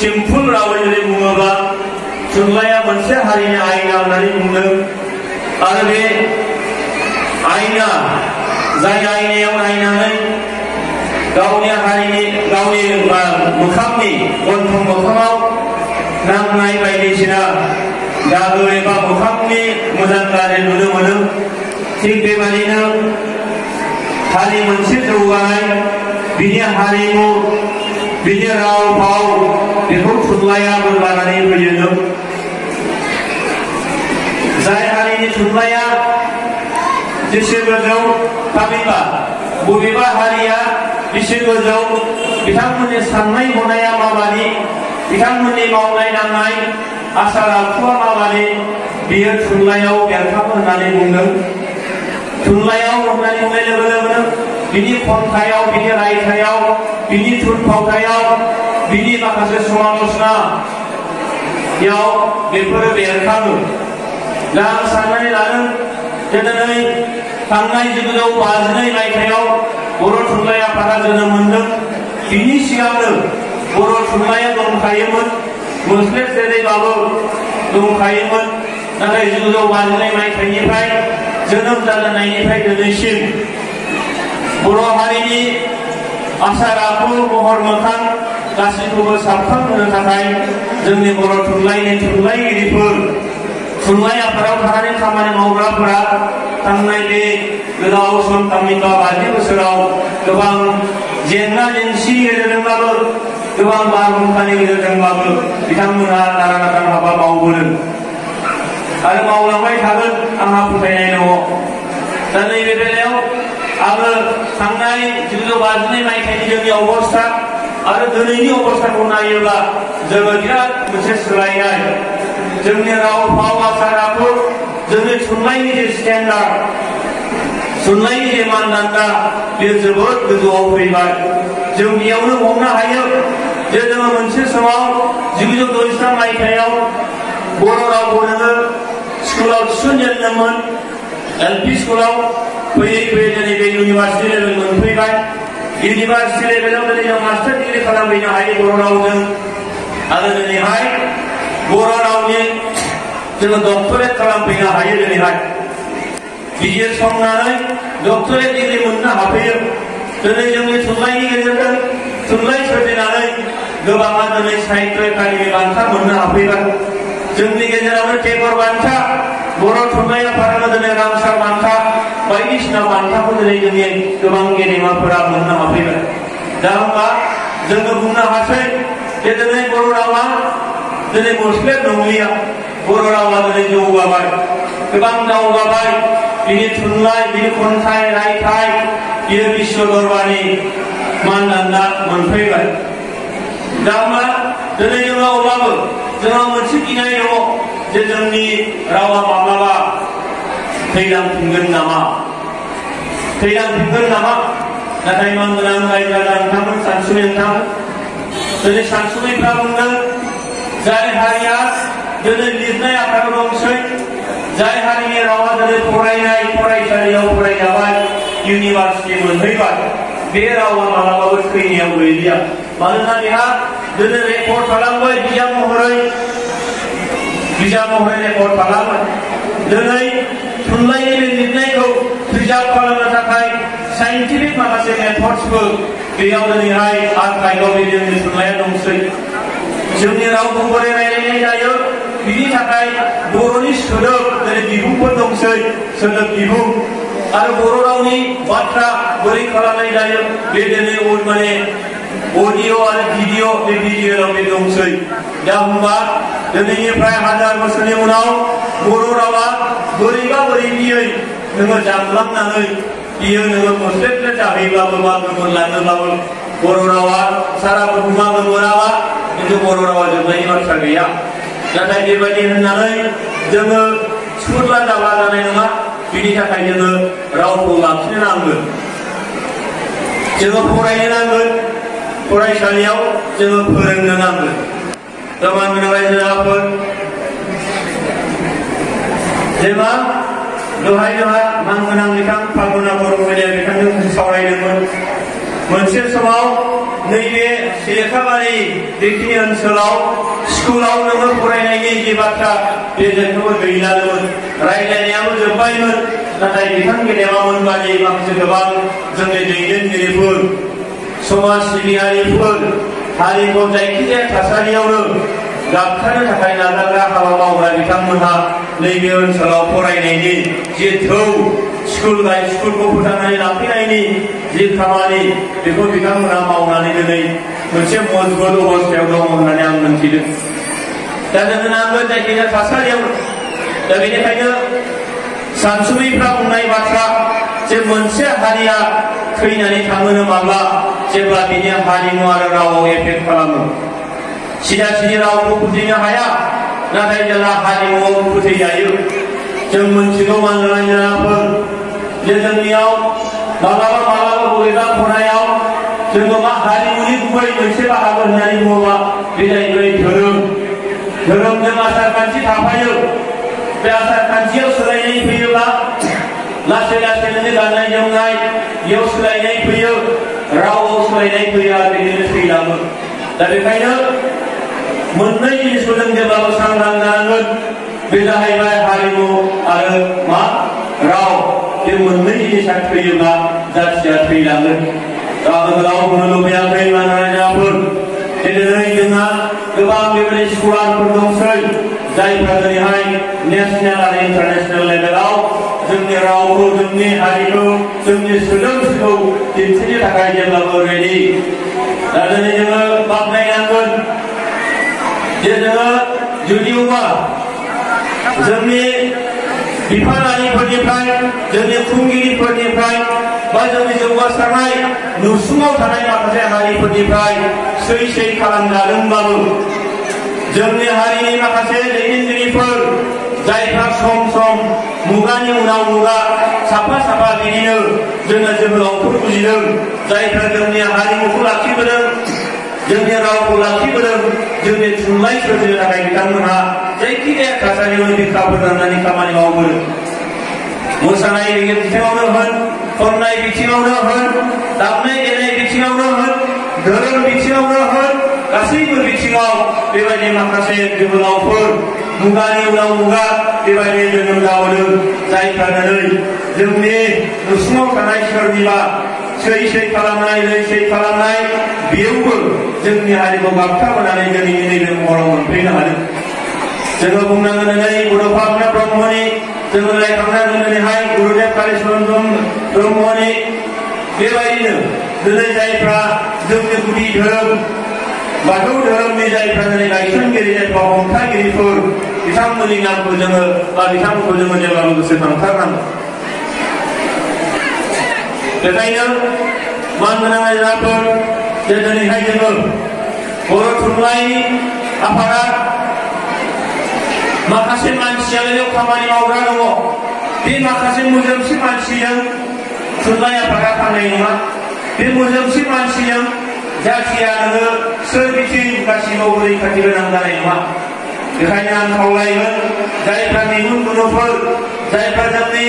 Simple रावै जुदि बुङोबा थुनलाइया मोनसे हारिनि आयना होननानै बुंदों आरो बे आयना जाय आयनायाव नायनानै गावनि हारिनि गावनि मोखांनि गन्थं मोखाङाव नांनाय बायदिसिना दागो एबा मोखांनि मोजां गाज्रि नुनो मोनो थिग बेबादिनो हारि मोनसे जौगानाय बिनि हारिमु बिनि राव फाव बेखौ थुनलाइया बोलानानै होयो जाय हारिनि थुनलाइया जेसे गोजौ थामहिनबा बबेबा हारिया बेसे गोजौ बिथांमोननि साननाय हनाया माबादि बिथांमोननि मावनाय दांनाय आसार आखुआ माबादि बियो थुनलाइयाव बेरखाङो होननानै बुंदों थुनलाइयाव होननानै बुंनाय लोगो लोगोनो बिनि खन्थाइयाव बिनि रायथाइयाव बिनि थुनफावथायाव बिनि माखासे समालोचनायाव बेफोरो बेरखाङो दा आं साननानै लादों जे दिनै थांनाय 1952 मायथाइयाव बर' थुनलाइ आफादा जोनोम मोनदों बिनि सिगांनो बर' थुनलाइया दंखायोमोन मोस्लेब जेरैबाबो दंखायोमोन नाथाय 1952 मायथाइनिफ्राय जोनोम जाजेननायनिफ्राय दिनैसिम बर' हारिनि आसार आखु महर मोखां गासैखौबो साबखांहोनो थाखाय जोंनि बर' थुनलाइनि थुनलाइगिरिफोर थुनलाइ आफादाव थानानै खामानि मावग्राफोरा थांनाय बे गोलाव सम थामहिनबा 50 बोसोराव गोबां जेंना जेंसिनि गेजेरजोंबाबो गोबां बारहुंखानि गेजेरजोंबाबो बिथांमोनहा नारा नाथा हाबा मावबोदों आरो मावलांबाय थागोन आंहा फोथायनाय दङ दा नैबे बेलायाव आङो थांनाय 1952 मायथाइनि जोंनि अबस्था आरो दिनैनि अबस्थाखौ नायोब्ला जोङो बिराद मोनसे सोलायनाय जोंनि राव फाव आसार आखु जोंनि थुनलाइनि जे स्टेन्डार्ड थुनलाइनि जे मानदान्दा बेयो जोबोद गोजौआव फैबाय जों बेयावनो हमनो हायो जे जोङो मोनसे समाव 1963 मायथाइयाव बर' रावखौ जोङो स्कुलाव थिसनजेनदोंमोन एलपि स्कुलाव फैयै फैयै दिनै बे इउनिभार्सिटि लेभेल मोनफैबाय इउनिभार्सिटि लेभेलाव दिनै जों मास्टार डिग्री खालामफैनो हायो बर' रावजों आरो दिनैहाय बर' रावनि जोङो डक्टरेट खालामफैनो हायो दिनैहाय बिजिरसंनानै डक्टरेट डिग्री मोननो हाफैयो दिनै जोंनि थुनलाइनि गेजेरजों थुनलाइ सोरजिनानै गोबाङा दिनै साहित्य एकाडेमि बान्था मोननो हाफैबाय जोंनि गेजेरावनो टेगर बान्था बर' थुनलाइ आफादानो दिनै रामसार बान्था बायदिसिना बान्थाखौ दिनै जोंनि गोबां गेदेमाफोरा मोननो हाफैबाय दा होमबा जोङो बुंनो हासै जे दिनै बर' रावा दिनै मोस्लेब नंलिया बर' रावा दिनै जौगाबाय गोबां दावगाबाय बिनि थुनलाइ बिनि खन्थाइ रायथाइ बियो बिश्व दरबारनि मानदान्दा मोनफैबाय दा होमबा दिनै जोङो अब्लाबो जोंनाव मोनसे गिनाय दङ जे जोंनि रावा माब्लाबा थैलांफिनगोन नामा नाथाय मानगोनां रायजो राजा नोंथांमोन सानसुमै नोंथांमोन दिनै सानसुमैफ्रा बुंदों जाय हारिया दिनै लिरनाय आखराव दंसै जाय हारिनि रावा दिनै फरायनाय फरायसालियाव फरायजाबाय इउनिभार्सिटि मोनहैबाय बे रावा मालाबाबो थैनायाव गैलिया मानोना बेहा दिनै रेकर्ड खालामबाय बिजाब महरै रेकर्ड खालामबाय दिनै थुनलाइनि लिरनायखौ प्रिजार्भ खालामनो थाखाय साइन्टिफिक माखासे मेथड्सफोर बेयाव दिनैहाय आर्काइभआव जोंनि थुनलाइया दंसै जोंनि रावखौ बोरै रायलायनाय जायो बिनि थाखाय बर'नि सोदोब दिनै बिहुंफोर दंसै सोदोब बिहुं आरो बर' रावनि बाथ्रा बोरै खालामनाय जायो बे दिनै माने अडिअ आरो भिडिअ बे भिडिअआव बे दंसै दा होमबा दिनैनिफ्राय 1000 बोसोरनि उनाव बर' रावा बोरैबा बोरैबियै नोङो जामलांनानै बियो नोङो मोस्लेब जाहैब्लाबो बा गोमोरलाङोब्लाबो बर' रावा सारा बुहुमा गोमोराबा किन्तु बर' रावा जोबनायनि बाथ्रा गैया नाथाय बेबायदि होननानै जोङो सुरला जाबा जानाय नङा बिनि थाखाय जोङो रावखौ लाखिनो नांगोन जोङो फरायनो नांगोन फरायसालियाव जोङो फोरोंनो नांगोन गोबां रायजो राजाफोर जेनेबा दहाय जोंहा मानगोनां बिथां फाल्गुना बर' मेडिया बिथांजों सावरायदोंमोन मोनसे समाव नैबे सिलेखाबारि बेखिनि ओनसोलाव स्कुलाव नोङो फरायनायनि जि बाथ्रा बे जेबो गैलामोन रायज्लायनायाबो जोब्बायमोन नाथाय बिथां गेदेमामोन बादि माखासे गोबां जोंनि दैदेनगिरिफोर समाज सिबियारिफोर हारिखौ जायखिजाया थासारियावनो गाबथानो थाखाय नाजाग्रा हाबा मावग्रा बिथांमोनहा नैबे ओनसोलाव फरायनायनि जि थौ स्कुलखौ फोथांनानै लाखिनायनि जि खामानि बेखौ बिथांमोनहा मावनानै दिनै मोनसे मजबुत अबस्थायाव दङ होननानै आं मोनथिदों। दा जोंनो नांगोन जायखिजाया थासारियाव दा बेनिखायनो सानसुमैफ्रा बुंनाय बाथ्रा जे मोनसे हारिया थैनानै थाङोनो माब्ला जेब्ला बिनि हारिमु आरो रावाव एफेक्ट खालामो सिदा सिदि रावखौ फोथैनो हाया नाथाय जेब्ला हारिमुआव फोथैजायो जों मोनथिगौ मानगोनांफोर जे जोंनियाव माब्लाबा बबेबा खनायाव जोङो मा हारिमुनि गुबै मोनसे बाहागो होननानै बुङोबा बे जाहैबाय धोरोमजों आसार खान्थि थाफायो बे आसार खान्थियाव सोलायनाय फैयोब्ला लासै लासै नोंनि गाननाय जोमनाय बेयाव सोलायनाय फैयो रावाव सोलायनाय फैयो आरो बिदिनो थैलाङो। दा बेखायनो मोननै जिनिसखौ जों जेब्लाबो सांग्रां जानांगोन बे जाहैबाय हारिमु आरो मा राव बे मोननै जिनिसा थैयोब्ला जाथिया थैलाङो। आं गोलाव बुंनो लुबैयाखै मानोनाफोर दिनै जोंहा गोबां बेबायदि स्कलारफोर दंसै जायफ्रा दिनैहाय नेसनेल आरो इन्टारनेसनेल लेभेलाव जोंनि रावखौ जोंनि हारिखौ जोंनि सोदोमस्रिखौ दिन्थिनो थाखाय जेब्लाबो रेडि। दा दिनै जोङो बाख्नायनांगोन जे जोङो जुदिबा जोंनि बिफानारिफोरनिफ्राय जोंनि खुंगिरिफोरनिफ्राय बा जोंनि जौगासारनाय नुसुङाव थानाय माखासे हारिफोरनिफ्राय सै खालामजादोंब्लाबो जोंनि हारिनि माखासे दैदेनगिरिफोर जायफ्रा सम सम मुगानि उनाव मुगा साफा बिदिनो जोङो जोहोलावफोर बुजिदों जायफ्रा जोंनि हारिमुखौ लाखिबोदों जोंनि रावखौ लाखिबोदों जोंनि थुनलाइ सोरजिनो थाखाय बिथांमोनहा जायखिजाया थासारियावनो बिखाफोर राननानै खामानि मावबोदों। मोसानाय बिथिङावनो होन खननाय बिथिङावनो होन दामनाय देनाय बिथिङावनो होन धोरोम बिथिङावनो होन गासैबो बिथिङाव बेबायदि माखासे जोहोलावफोर मुगानि उनाव मुगा बेबायदि जोनोम जाबोदों जायफ्रा दिनै जोंनि नुसुङाव थानाय सोरनिबा सै खालामनाय बेयावबो जोंनि हारिखौ गाबथाबोनानै दिनैनि नैबे महराव मोनफैनो हादों। जोङो बुंनांगोन दिनै बड'फा ब्रह्मनि जोङो रायखांनांगोन दिनैहाय गुरुदेव कालिचरण ब्रह्मनि बेबायदिनो दिनै जायफ्रा जोंनि गुदि धोरोम बाथौ धोरोमनि जायफ्रा दिनै गायसनगिरि जायफ्रा हमथागिरिफोर बिथांमोननि नामखौ जोङो बा बिथांमोनखौ जोङो जेब्लाबो गोसोखांथारनांगौ। बेखायनो मानगोनां रायजोफोर जे दिनैहाय जोङो बर' थुनलाइनि आफादा माखासे मानसिया बेयाव खामानि मावग्रा दङ बे माखासे मोजोमसे मानसिजों थुनलाइ आफादा थांनाय नङा। बे मोजोमसे मानसिजों जाथिया नोङो सोरबिथिं गासिबो रैखाथि गोनां जानाय नङा। बेखायनो आं खावलायगोन जायफ्रा निहुन गुरुफोर जायफ्रा जोंनि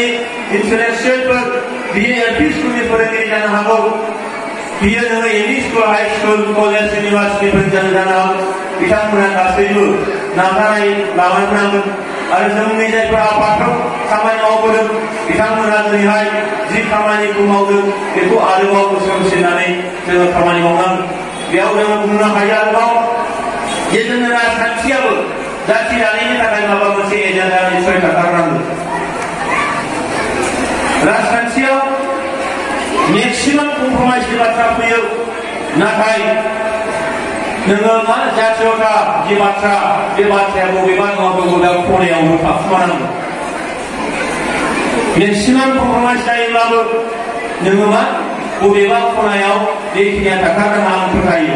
इन्टेलेक्सुयेलफोर बियो एलपि स्कुलनि फोरोंगिरि जानो हागौ बियो नोङो एमइ स्कुल हाई स्कुल कलेज इउनिभार्सिटिफोर जानो हागौ बिथांमोना गासैबो नाजानाय लाबोनांगोन आरो जोंनि जायफ्रा आफादफ्राव खामानि मावबोदों बिथांमोना दिनैहाय जि खामानिखौ मावदों बेखौ आरोबाव गोसो होसिननानै जोङो खामानि मावनांगोन। बेयाव जोङो बुंनो हायो आरोबाव जे जोंनि राजखान्थियाबो जाथि दानायनि थाखाय माबा मोनसे एजेन्डा निस्सय थाथारनांगौ। राजखान्थियाव मेक्सिमाम कमप्रमाइसनि बाथ्रा फैयो नाथाय नोङो मा जातीयता जि बाथ्रा बे बाथ्राया बबेबा नङा बबेबा खनायावबो थाखुमानांगौ। मेक्सिमाम कमप्रमाइस जायोब्लाबो नोङो मा बबेबा खनायाव बेखिनिया थाथारनो आं फोथायो।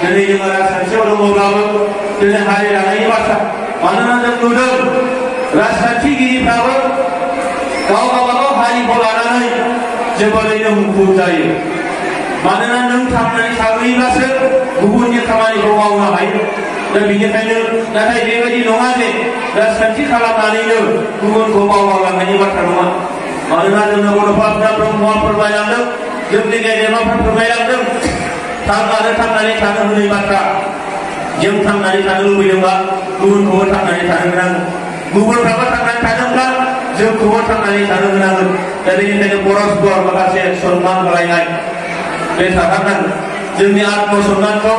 दिनै जोङो राजखान्थियाव दङब्लाबो दिनै हारि दानायनि बाथ्रा मानोना जों नुदों राजखान्थिगिरिफ्राबो गावबागाव हारिखौ लानानै जोबोरैनो मुखुब जायो। मानोना नों थांनानै थाग्रोयोब्लासो गुबुननि खामानिखौ मावनो हायो। दा बेनिखायनो नाथाय बेबायदि नङा जे राजखान्थि खालामनानैनो गुबुनखौ मावलांनायनि बाथ्रा नङा। मानोना जोंनो बड'फा ब्रह्मआ फोरमायलांदों जोंनि गेदेमाफ्रा फोरमायलांदों थांनानै थानो होननाय बाथ्रा जों थांनानै थानो लुबैदोंबा गुबुनखौबो थांनानै थानो होनांगोन गुबुनफ्राबो थांनानै थादोंब्ला जोंखौबो थांनानै थानो होनांगोन दा बेनिखायनो परस्पर माखासे सन्मान होलायनाय बे थाथारनांगोन जोंनि आत्म सन्मानखौ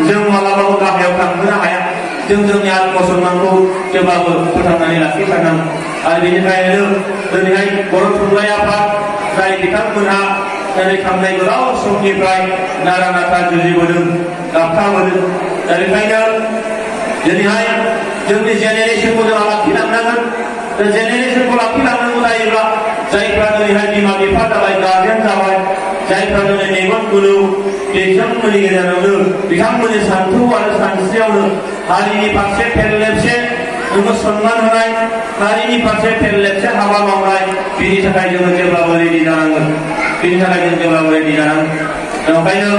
जों मालाबाबो गाहायाव थांहोनो हाया जों जोंनि आत्म सन्मानखौ जेब्लाबो फोथांनानै लाखिथारनांगोन आरो बेनिखायनो दिनैहाय बर' थुनलाइ आफाद जाय बिथांमोनहा दिनै थांनाय गोलाव समनिफ्राय नारा नाथा जुजिबोदों गाबथाबोदों दा बेखायनो दिनैहाय जोंनि जेनेरेसनखौ जों लाखिलांनांगोन दा जेनेरेसनखौ लाखिलांनांगौ जायोब्ला जायफ्रा दिनैहाय बिमा बिफा जाबाय गार्जेन जाबाय जायफ्रा दिनै मेगन गुलु बिथांमोननि गेजेरावनो बिथांमोननि सान्थौ आरो सानस्रियावनो हारिनि फारसे फेरलेबसे जोङो सन्मान होनाय हारिनि फारसे फेरलेबसे हाबा मावनाय बेनि थाखाय जोङो जेब्लाबो रेडि जानांगोन बेनि थाखाय जों जेब्लाबो रेडि जानांगोन ओंखायनो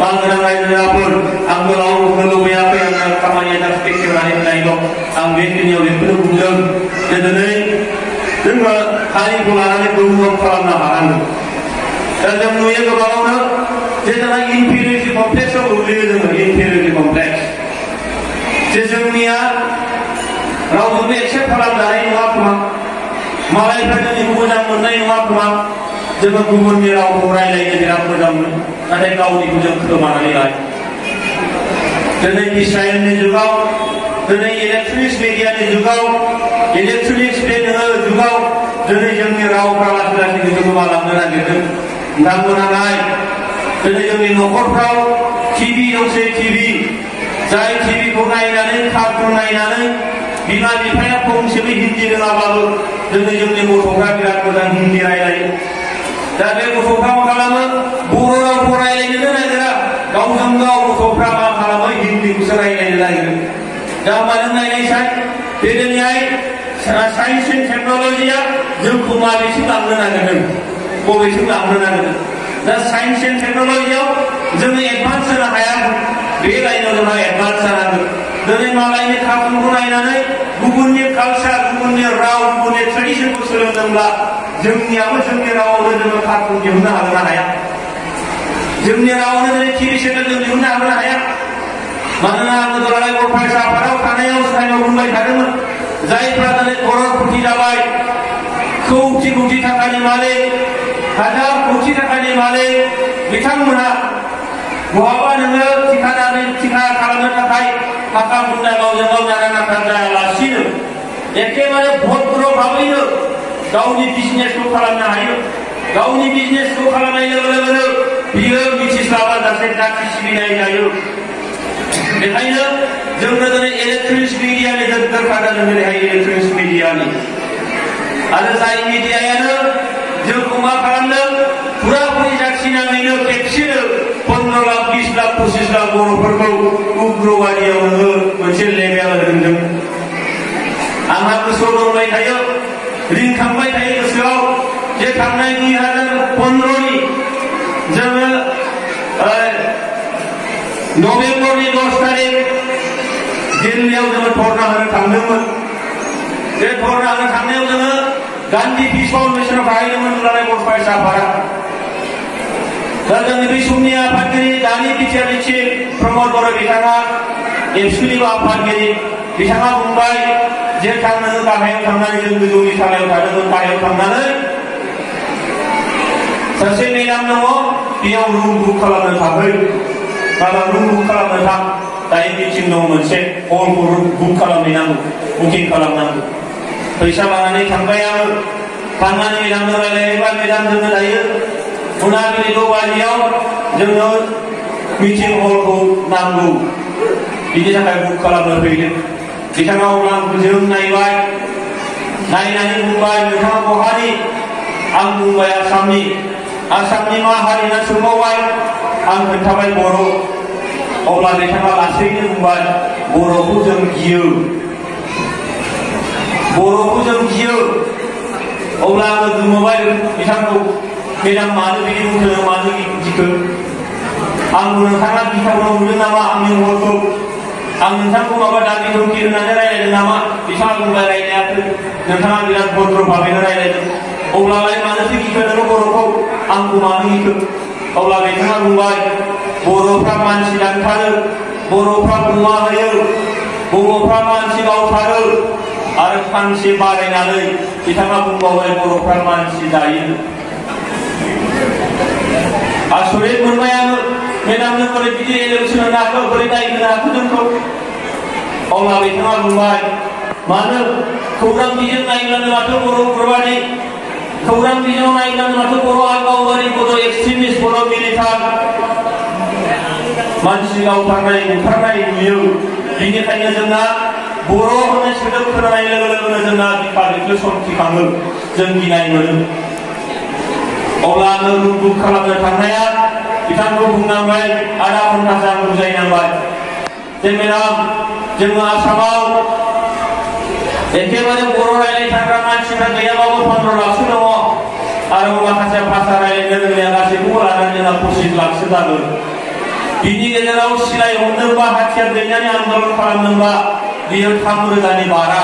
मानगोनां रायजोफोर आं गोलाव बुंनो लुबैयाखै आंना खामानिया जास्ट बेखेवनानै होनायल' आं बेखिनियाव बेखौनो बुंदों जे दिनै जोङो हारिखौ लानानै गोहोम खालामनो हानांगोन दा जों नुयो गोबाङावनो जे जोंहा इनफेरियरिटि कमप्लेक्सआव गोग्लैयो जोङो इनफेरियरिटि कमप्लेक्स जे जोंनिया रावजोंबो एक्सेप्ट खालामजानाय नङा खोमा मालायफ्रा जोंनिखौ मोजां मोननाय नङा खोमा जोङो गुबुननि रावखौ रायलायनो बिराद मोजां मोनो नाथाय गावनिखौ जों खोमानानै लायो दिनै इस्राएलनि जुगाव दिनै इलेक्ट्रनिक्स मिडियानि जुगाव इलेक्ट्रनिक्स बे जुगाव दिनै जोंनि रावफ्रा लासै लासै गोमालांनो नागिरदों नोंथांमोनाहाय दिनै जोंनि न'खरफ्राव टिभि दंसै टिभि जाय टिभिखौ नायनानै कार्टुन नायनानै बिमा बिफाया फंसेबो हिन्दी रोङाबाबो दिनै जोंनि गथ'फ्रा बिराद मोजां हिन्दी रायलायो दा बे गथ'फ्रा मा खालामो बर' रावखौ रायलायनोनो नागिरा गावजों गाव गथ'फ्रा मा खालामो हिन्दीखौसो रायलायनो नागिरो दा होमबा नों नायनायसाय बे दिनैहाय साइन्स एन्ड टेक्न'लजिया जोंखौ माबेसिम लांनो नागिरदों बबेसिम लांनो नागिरदों दा साइन्स एन्ड टेक्न'लजियाव जोङो एडभान्स जानो हाया बे लाइनाव जोंहा एडभान्स जानांगोन दिनै मालायनि कार्टुनखौ नायनानै गुबुननि कालचार गुबुननि राव गुबुननि ट्रेडिसनखौ सोलोंदोंब्ला जोंनियाबो जोंनि रावावनो जोङो कार्टुन दिहुननो हागोन ना हाया जोंनि रावावनो दिनै टिभि चेनेल जों दिहुननो हागोन ना हाया मानोना आङो दुलाराय बर' फरायसा आफादाव थानायाव टाइमाव बुंबाय थादोंमोन जायफ्रा दिनै करोड़पति जाबाय कौटि कौटि थाखानि मालिक हाजार कौटि थाखानि मालिक बिथांमोनहा बहाबा नोङो टिका खालामनो थाखाय थाखा फैसा गावजों गाव नारा नाथा जायालासिनो एखेबारे भद्र भाबैनो गावनि बिजनेसखौ खालामनो हायो गावनि बिजनेसखौ खालामनाय लोगो लोगोनो बियो मिथिस्लाबा जासे जाथि सिबिनाय जायो बेखायनो जोंनो दिनै इलेक्ट्रनिक्स मिडियानि दरकार जादों दिनैहाय इलेक्ट्रनिक्स मिडियानि आरो जाय मिडियायानो जोंखौ मा खालामदों फुराफुरि जाथि नाङैनो खेबसेनो 15 लाख 20 लाख 25 लाख बर'फोरखौ उग्रबादियाव नोङो मोनसे लेभेल होदों आंहा गोसोआव दंबाय थायो रिंखांबाय थायो गोसोआव जे थांनाय 2015नि जोङो नभेम्बरनि 10 तारिख दिल्लीयाव जोङो धरना होनो थांदोंमोन बे धरना होनो थांनायाव जोङो गान्धी पिस फाउन्डेसनाव थाहैदोंमोन दुलाराय बर' फरायसा आफादा दा जोंनि बे समनि आफादगिरि दानि बिटिआरनि चिफ प्रमद बर' बिथाङा एबसुनिबो आफादगिरि बिथाङा बुंबाय जे नोङो गाहायाव थांनानै जों गोजौनि थालायाव थादोंमोन गाहायाव थांनानै सासे मेडाम दङ बेयाव रुम बुक खालामनो थाखै माबा रुम बुक खालामनो थां दायो मिटिं दं मोनसे हलखौ बुक खालामहैनांगौ बुकिं खालामनांगौ फैसा लानानै थांबाय आङो थांनानै मेडामजों रायलायबाय मेडाम जोंनो दायो मोनाबिलि 6 बाजियाव जोंनो मिटिं हलखौ नांगौ बिनि थाखाय बुक खालामनो फैदों बिथाङा अब्ला जों नायबाय नायनानै बुंबाय नोंथाङा बहानि आं बुंबाय आसामनि मा हारि होनना सोंबावबाय आं खोन्थाबाय बर' अब्ला बिथाङा लासैनो बुंबाय बर'खौ जों गियो अब्ला आङो गोमोबाय बिथांखौ मेडाम मानो बिदि बुंदों मानो गिखो आं नोंथाङा गिथावनाव नुदों नामा आंनि महरखौ आं नोंथांखौ माबा दाबि धमखि होनानै रायलायदों नामा बिथाङा बुंबाय रायलायाखै नोंथाङा बिराद भद्र भाबैनो रायलायदों अब्लालाय मानोथो गिखो नोङो बर'खौ आंखौ मानो गिखो अब्ला बिथाङा बुंबाय बर'फ्रा मानसि दानथारो, बर'फ्रा अमा होयो, बर'फ्रा मानसि गावथारो आरो फांसे बारायनानै बिथाङा बुंबावबाय बर'फ्रा मानसि जायो। आसरित मोनबाय आङो, मेदामनो बोरै बिदि इलेक्सन होनो हाखो, बोरै दाय होनो हाखो जोंखौ? अब्ला बिथाङा बुंबाय मानो खौरां बिजों नायब्लानो माथो बर' उग्रबादि, खौरां बिजों नायब्लानो माथो बर' आगावारि, बर' एक्सट्रिमिस्ट, बर' मिलिटार मानसि गावथारनाय बुथारनाय नुयो। बेनिखायनो जोंना बर' होननाय सोदोब खोनानाय लोगो लोगोनो जोंना बिखा बिखो समखिखाङो, जों गिनाय मोनो। अब्ला आङो रुबुक खालामनो थांनाया बिथांखौ बुंनांबाय, आधा घन्टासो आं बुजायनांबाय जे मेडाम जोङो आसामाव एखेबारे बर' रायज्लायथारग्रा मानसिफ्रा गैयाबाबो 15 लाखसो दङ आरो माखासे भाषा रायज्लायनो रोंनाया गासैखौबो लानानै जोंना 25 लाखसो जागोन। बिनि गेजेराव सिलाय हमनोबा हाथियार दैनानै आन्दलन खालामनोबा बियो 3,000नि बारा,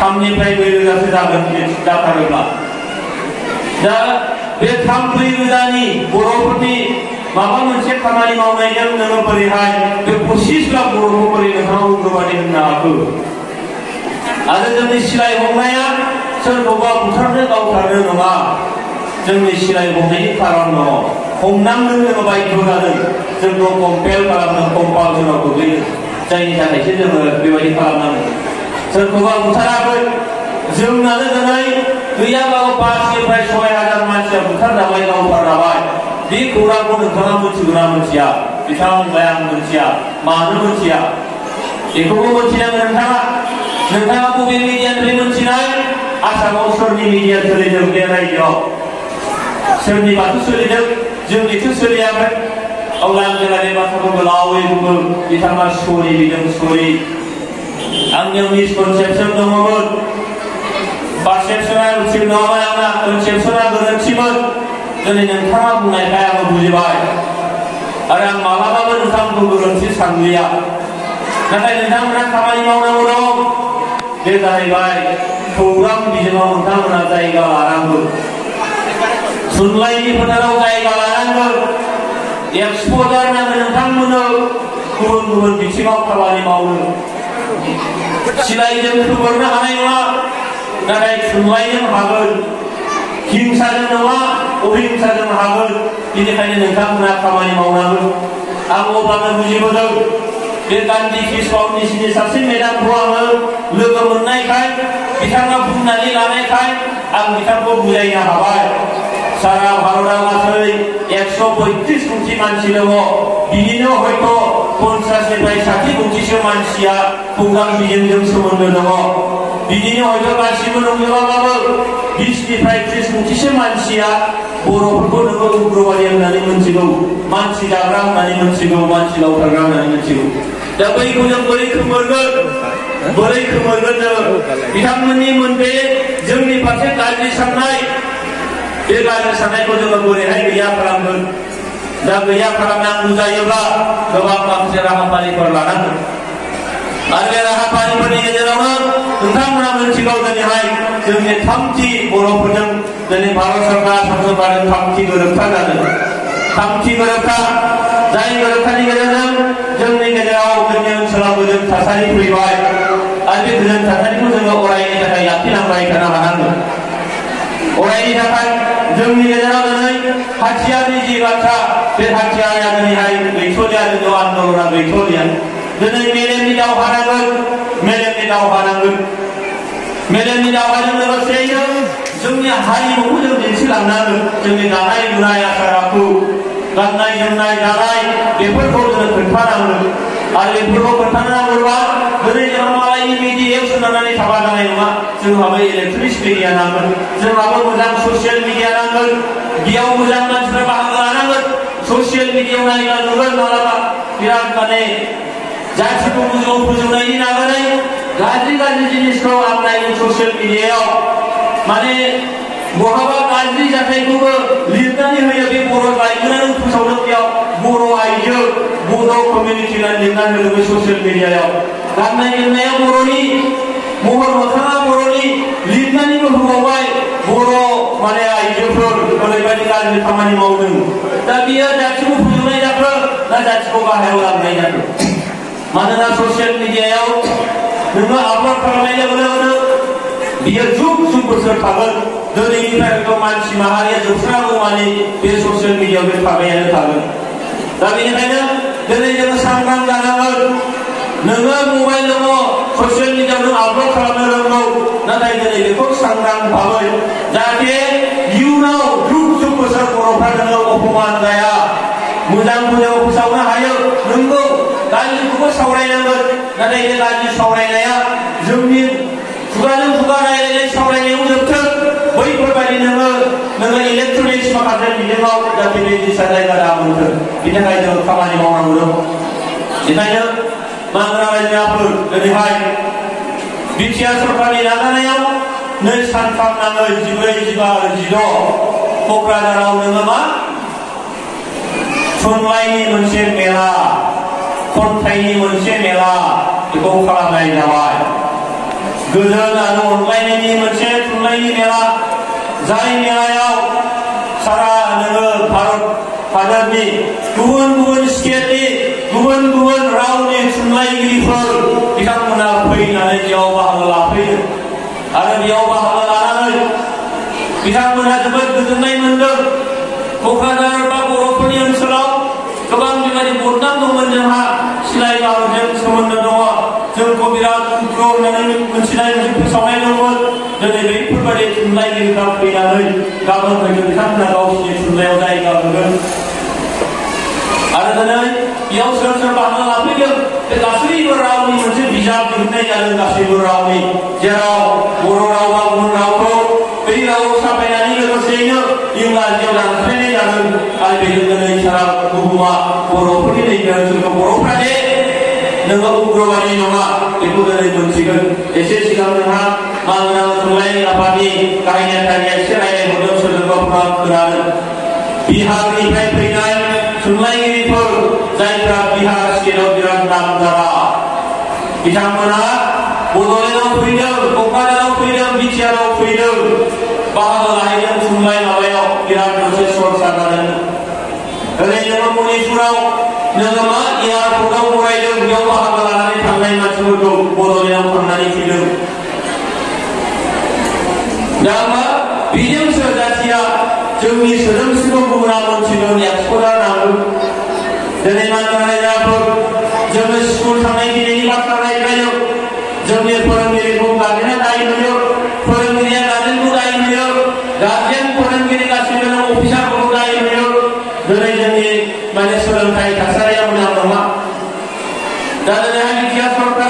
3निफ्राय 4,000सो जागोन जाथारोब्ला। दा बे 3-4,000नि बर'फोरनि माबा मोनसे खामानि मावनायजों नोङो बोरैहाय बे 25 लाख बर'खौ बोरै नोंथाङा उग्रबादि होननो हाखो? आरो जोंनि सिलाय हमनाया सोरखौबा बुथारनो गावथारनो नङा, जोंनि सिलाय हमनायनि खारन दङ। हमनांनो जोङो बाध्य जादों, जोंखौ कम्पेल खालामनो कम्पालसनाव गोग्लैदों, जायनि थाखायसो जोङो बेबायदि खालामनांगौ। सोरखौबा बुथाराखै, जोंनानो दिनै गैयाबाबो 5निफ्राय 6,000 मानसिया बुथारजाबाय, गावथारजाबाय। बे खौरांखौ नोंथाङा मिथिगौना मिथिया? बिथाङा बुंबाय आं मिथिया। मानो मिथिया? बेखौबो मिथिनांगोन नोंथाङा। नोंथाङा बबे मिडियानिफ्राय मिथिनाय? आसामाव सोरनि मिडिया सोलिदों बे रायजोआव? सोरनिबाथ' सोलिदों, जोंनिथ' सोलियाखै। अब्ला आं जेब्ला बे बाथ्राखौ गोलावै बुङो, बिथाङा सरि बिदों, सरि आंनियाव मिसकनसेपसन दङमोन, पारसेपसना थिग नङामोन, आंना कनसेपसना गोरोन्थिमोन। दिनै नोंथाङा बुंनायखाय आङो बुजिबाय आरो आं मालाबाबो नोंथांखौ गोरोन्थि सानलिया। नाथाय नोंथांमोना खामानि मावनांगौ दं, बे जाहैबाय खौरां बिजोङाव नोंथांमोना जायगा लानांगौ, थुनलाइनि फोथाराव जायगा लानांगौ, एक्सप'जार नांगौ नोंथांमोननो गुबुन गुबुन बिथिङाव खामानि मावनो। सिलाइजों खोमोरनो हानाय नङा, नाथाय थुनलाइजों हागोन, हिंसाजों नङा अहिंसाजों हागोन। बेनिखायनो नोंथांमोना खामानि मावनांगौ। आं अब्लानो बुजिबोदों, बे गान्धी पिस फाउन्डेसननि सासे मेडामखौ आङो लोगो मोननायखाय, बिथाङा बुंनानै लानायखाय आं बिथांखौ बुजायनो हाबाय। सारा भारतआव गासै 135 कोटि मानसि दङ, बिनिनो हयथ' 50निफ्राय 60 कोटिसो मानसिया खौरां बिजोंजों सोमोन्दो दङ। बिनिनो हयथ' गासिबो नंजोबाबाबो 20निफ्राय 30 कोटिसो मानसिया बर'फोरखौ नोङो उग्रबादि होननानै मिथिगौ, मानसि जाग्रा होननानै मिथिगौ, मानसि गावथारग्रा होननानै मिथिगौ। दा बैखौ जों बोरै खोमोरगोन? बोरै खोमोरगोन जों? बिथांमोननि मोनबे जोंनि फारसे गाज्रि साननाय, बे गाज्रि साननायखौ जोङो बोरैहाय गैया खालामगोन? दा गैया खालामनांगौ जायोब्ला गोबां माखासे राहाफारिफोर लानांगोन। आरो बे राहाफारिफोरनि गेजेरावनो नोंथांमोना मिथिगौ दिनैहाय जोंनि 3थि बर'फोरजों दिनै भारत सरकार सरकारजों 3थि गोरोबथा जादों। 3थि गोरोबथा, जाय गोरोबथानि गेजेरजों जोंनि गेजेराव जोंनि ओनसोलाव गोजोन थासारि फैबाय आरो बे गोजोन थासारिखौ जोङो अरायनि थाखाय लाखिलांबाय थानो हानांगोन। अरायनि थाखाय जोंनि गेजेराव दिनै हाथियारनि जि बाथ्रा, बे हाथियारा दिनैहाय गैथ'लिया, जोंनि आन्दलना गैथ'लिया। दिनै मेलेमनि दावहा नांगोन, मेलेमनि दावहा नांगोन। मेलेमनि दावहाजों लोगोसेयैनो जोंनि हारिमुखौ जों दिन्थिलांनांगोन। जोंनि दानाय लुनाय, आसार आखु, गाननाय जोमनाय, जानाय, बेफोरखौ जोङो खोन्थानांगोन। आरो बेफोरखौ खोन्थानांगौबा दिनै जों मालायनि मिडियायाव सोनारनानै थाबा जानाय नङा। जोंहाबो इलेक्ट्रनिक्स मिडिया नांगोन, जोंहाबो मोजां ससियेल मिडिया नांगोन, बेयाव मोजां मानसिफ्रा बाहागो लानांगोन। ससियेल मिडियायाव नायब्ला नुगोन मालाबा बिराद माने जाथिखौ गोजौआव फोजौनायनि नागारै गाज्रि गाज्रि जिनिसखौ आमलायगोन ससियेल मिडियायाव। माने बहाबा गाज्रि जाथायखौबो लिरनानै होयो, बे बर' लाइमोनानो फोसावदों, बेयाव बर' आइजो, बर' कमिउनिटि लिरनानै होदों बे ससियेल मिडियायाव। गाननाय जोमनाया बर'नि, महर मोखाङा बर'नि, लिरनानैबो होबावबाय बर' माने आइजोफोर ओरैबायदि गाज्रि खामानि मावदों। दा बियो जाथिखौ फोजोबनाय जाखो ना जाथिखौ गाहायाव लाबोनाय जाखो? मानोना ससियेल मिडियायाव नोङो आपल'ड खालामनाय लोगो लोगोनो बियो जुग जुग बोसोर थागोन। दिनैनिफ्राय मानसि माहारिया जोबस्राङो माने बे ससियेल मिडियायाव बे थाबायानो थागोन। दा बेनिखायनो दिनै जोङो सांग्रां जानांगोन। नोङो मबाइल दङ, ससियेल मिडियायाव नों आपल'ड खालामनो रोंगौ, नाथाय दिनै बेखौ सांग्रां भाबै जाहाथे इयुनाव जुग जुग बोसोर बर'फ्रा नोङो अपमान जाया, मोजां मोजां फोसावनो हायो। नोंगौ गाज्रिखौबो सावरायनांगोन, नाथाय बे गाज्रि सावरायनाया जोंनि खुगाजों खुगा रायलायनाय सावरायनायाव जोबथों। बैफोरबायदि नोङो इलेक्ट्रनिक्स माखासे बिजोङाव जाहाथे बे दिशा जायगा दा मोनथों, बिनि थाखाय जोङो खामानि मावनांगौ दं। बेखायनो मानगोनां रायजोफोर दिनैहाय बिटिआर सरकारनि नाजानायाव नै सानथाम नाङै 14, 15 आरो 16 क'क्राझाराव नोङो मा थुनलाइनि मोनसे मेला, खन्थाइनि मोनसे मेला बेखौ खालामनाय जाबाय। गोजोन आरो अनलायनायनि मोनसे थुनलाइनि मेला, जाय मेलायाव सारा नोङो भारत हादरनि गुबुन गुबुन स्टेटनि गुबुन गुबुन रावनि थुनलाइगिरिफोर बिथांमोना फैनानै बेयाव बाहागो लाफैयो आरो बेयाव बाहागो लानानै बिथांमोना जोबोद गोजोननाय मोनदों। क'क्राझार बा बर'फोरनि ओनसोलाव गोबां बेबायदि बदनाम दंमोन, जोंहा सिलाय बारुजों सोमोन्दो दङ, जोंखौ बिराद दुखु होननानै मोनथिनाय मोनसे फोसावनाय दंमोन। दिनै बैफोरबायदि थुनलाइगिरिफ्रा फैनानै गाबोन फैगोन, बिथांमोना गावसिनि थुनलाइयाव जायगा होगोन आरो दिनै बेयाव सोर सोर बाहागो लाफैदों बे गासैबो रावनि मोनसे बिजाब दिहुननाय जादों, गासैबो रावनि, जेराव बर' राव बा गुबुन रावखौ बै रावाव साफायनानै लोगोसेयैनो इंराजियाव दानस्लायनाय जादों आरो बेजों दिनै सारा बुहुमा बर'फोरनि नैबे ओनसोलखौ बर'फ्रा दे नोङो उग्रबादि नङा बेखौ दिनै मोनथिगोन। एसे सिगां जोंहा मानगोनां थुनलाइ आफादनि गाहाय नेताया एसे रायज्लायहरदों, सोरजोंबाफोरा खोनादों। बिहारनिफ्राय फैनाय थुनलाइगिरिफोर जायफ्रा बिहार स्टेटआव बिराद नामजादा, बिथांमोना बड'लेण्डआव फैदों, क'क्राझाराव फैदों, बिटिआराव फैदों, बाहागो लाहैदों थुनलाइ माबायाव बिराद मोनसे सरसा जादों। दिनै जोङो मणिपुराव नोङो मा एयारपर्टआव फरायदों, बेयाव बाहागो लानानै थांनाय मानसिफोरखौ बड'लेण्डआव थांनानै फैदों। दा मा बेजोंसो जाथिया जोंनि सोदोमस्रिखौ गुबुना मोनथिगोन, एक्सप'जार नांगौ। दिनै मानगोनां जोङो स्कुल थांनाय दिनैनि बाथ्रा रायज्लायो, जोंनि फोरोंगिरिखौ गारजेना दाय होयो, फोरोंगिरिया गारजेनखौ दाय होयो, गारजेन फोरोंगिरि गासिबो अफिसारखौ दाय होयो। दिनै जोंनि माने सोलोंथाइ थासारिया मोजां नङा। दा दिनैहाय बिटिआर सरकार